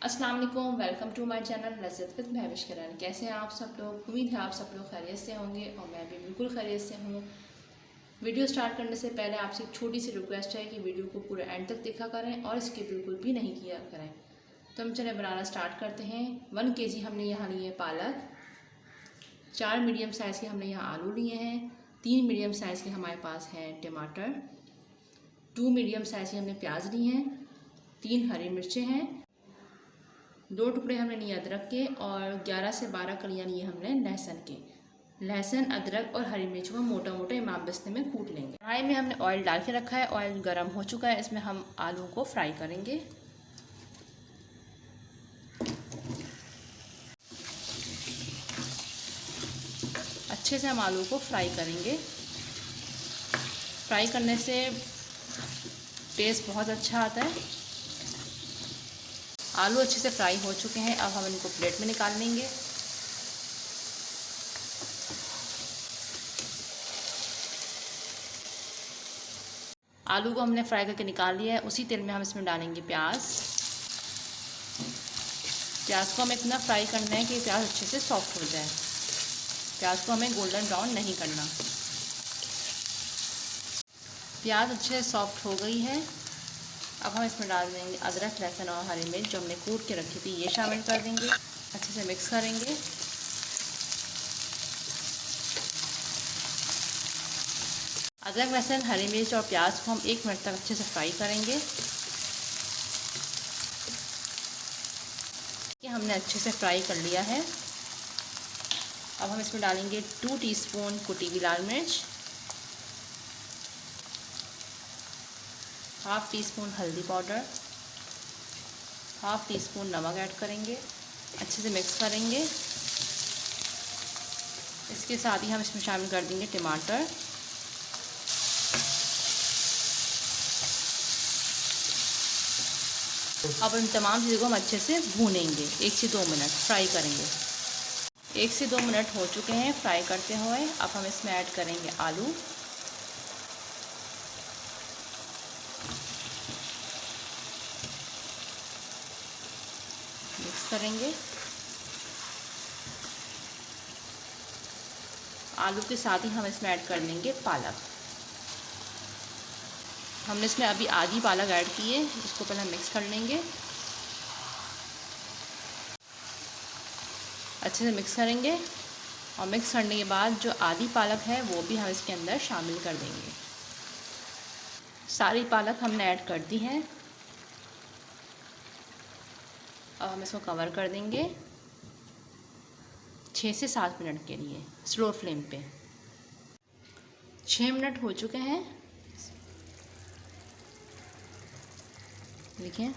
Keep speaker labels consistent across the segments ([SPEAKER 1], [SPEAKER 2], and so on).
[SPEAKER 1] अस्सलाम वालेकुम, welcome to my channel Lazzat with Mahwish Karan. कैसे हैं आप सब लोग? उम्मीद है आप सब लोग खैरियत से होंगे और मैं भी बिल्कुल खैरियत से हूँ। वीडियो स्टार्ट करने से पहले आपसे एक छोटी सी रिक्वेस्ट है कि वीडियो को पूरा एंड तक देखा करें और इसके बिल्कुल भी नहीं किया करें। तो हम चले बनाना स्टार्ट करते हैं। 1 kg हमने यहाँ लिए पालक, 4 मीडियम साइज़ के हमने यहाँ आलू लिए हैं, 3 मीडियम साइज़ के हमारे पास हैं टमाटर, 2 मीडियम साइज़ के हमने प्याज लिए हैं, 3 हरी मिर्चें हैं, 2 टुकड़े हमने लिए अदरक के और 11 से 12 कलियाँ लिए हमने लहसुन के। लहसुन, अदरक और हरी मिर्च को मोटा मोटा इमाम बस्ते में कूट लेंगे। कढ़ाई में हमने ऑयल डाल के रखा है, ऑयल गर्म हो चुका है, इसमें हम आलू को फ्राई करेंगे। अच्छे से हम आलू को फ्राई करेंगे। फ्राई करने से टेस्ट बहुत अच्छा आता है। आलू अच्छे से फ्राई हो चुके हैं, अब हम इनको प्लेट में निकाल लेंगे। आलू को हमने फ्राई करके निकाल लिया है। उसी तेल में हम इसमें डालेंगे प्याज। प्याज को हमें इतना फ्राई करना है कि प्याज अच्छे से सॉफ्ट हो जाए। प्याज को हमें गोल्डन ब्राउन नहीं करना। प्याज अच्छे से सॉफ्ट हो गई है। अब हम इसमें डाल देंगे अदरक, लहसुन और हरी मिर्च जो हमने कूट के रखी थी, ये शामिल कर देंगे। अच्छे से मिक्स करेंगे। अदरक, लहसुन, हरी मिर्च और प्याज को हम 1 मिनट तक अच्छे से फ्राई करेंगे। ये हमने अच्छे से फ्राई कर लिया है। अब हम इसमें डालेंगे 2 टीस्पून कुटी हुई लाल मिर्च, 1/2 टीस्पून हल्दी पाउडर, 1/2 टीस्पून नमक ऐड करेंगे। अच्छे से मिक्स करेंगे। इसके साथ ही हम इसमें शामिल कर देंगे टमाटर। अब इन तमाम चीज़ों को हम अच्छे से भूनेंगे। 1 से 2 मिनट फ्राई करेंगे। 1 से 2 मिनट हो चुके हैं फ्राई करते हुए। अब हम इसमें ऐड करेंगे आलू। मिक्स करेंगे। आलू के साथ ही हम इसमें ऐड कर लेंगे पालक। हमने इसमें अभी आधी पालक ऐड की है, इसको पहले हम मिक्स कर लेंगे। अच्छे से मिक्स करेंगे और मिक्स करने के बाद जो आधी पालक है वो भी हम इसके अंदर शामिल कर देंगे। सारी पालक हमने ऐड कर दी है। अब हम इसको कवर कर देंगे 6 से 7 मिनट के लिए स्लो फ्लेम पे। 6 मिनट हो चुके हैं। देखिए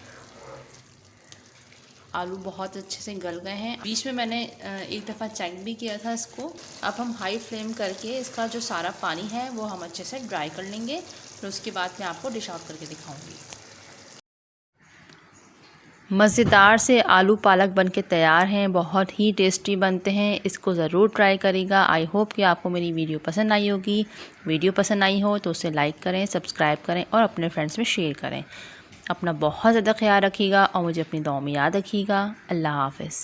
[SPEAKER 1] आलू बहुत अच्छे से गल गए हैं। बीच में मैंने एक दफ़ा चेक भी किया था इसको। अब हम हाई फ्लेम करके इसका जो सारा पानी है वो हम अच्छे से ड्राई कर लेंगे। फिर उसके बाद मैं आपको डिश आउट करके दिखाऊंगी। मज़ेदार से आलू पालक बनके तैयार हैं। बहुत ही टेस्टी बनते हैं। इसको ज़रूर ट्राई करिएगा। आई होप कि आपको मेरी वीडियो पसंद आई होगी। वीडियो पसंद आई हो तो उसे लाइक करें, सब्सक्राइब करें और अपने फ्रेंड्स में शेयर करें। अपना बहुत ज़्यादा ख्याल रखिएगा और मुझे अपनी दुआ में याद रखिएगा। अल्लाह हाफ़िज़।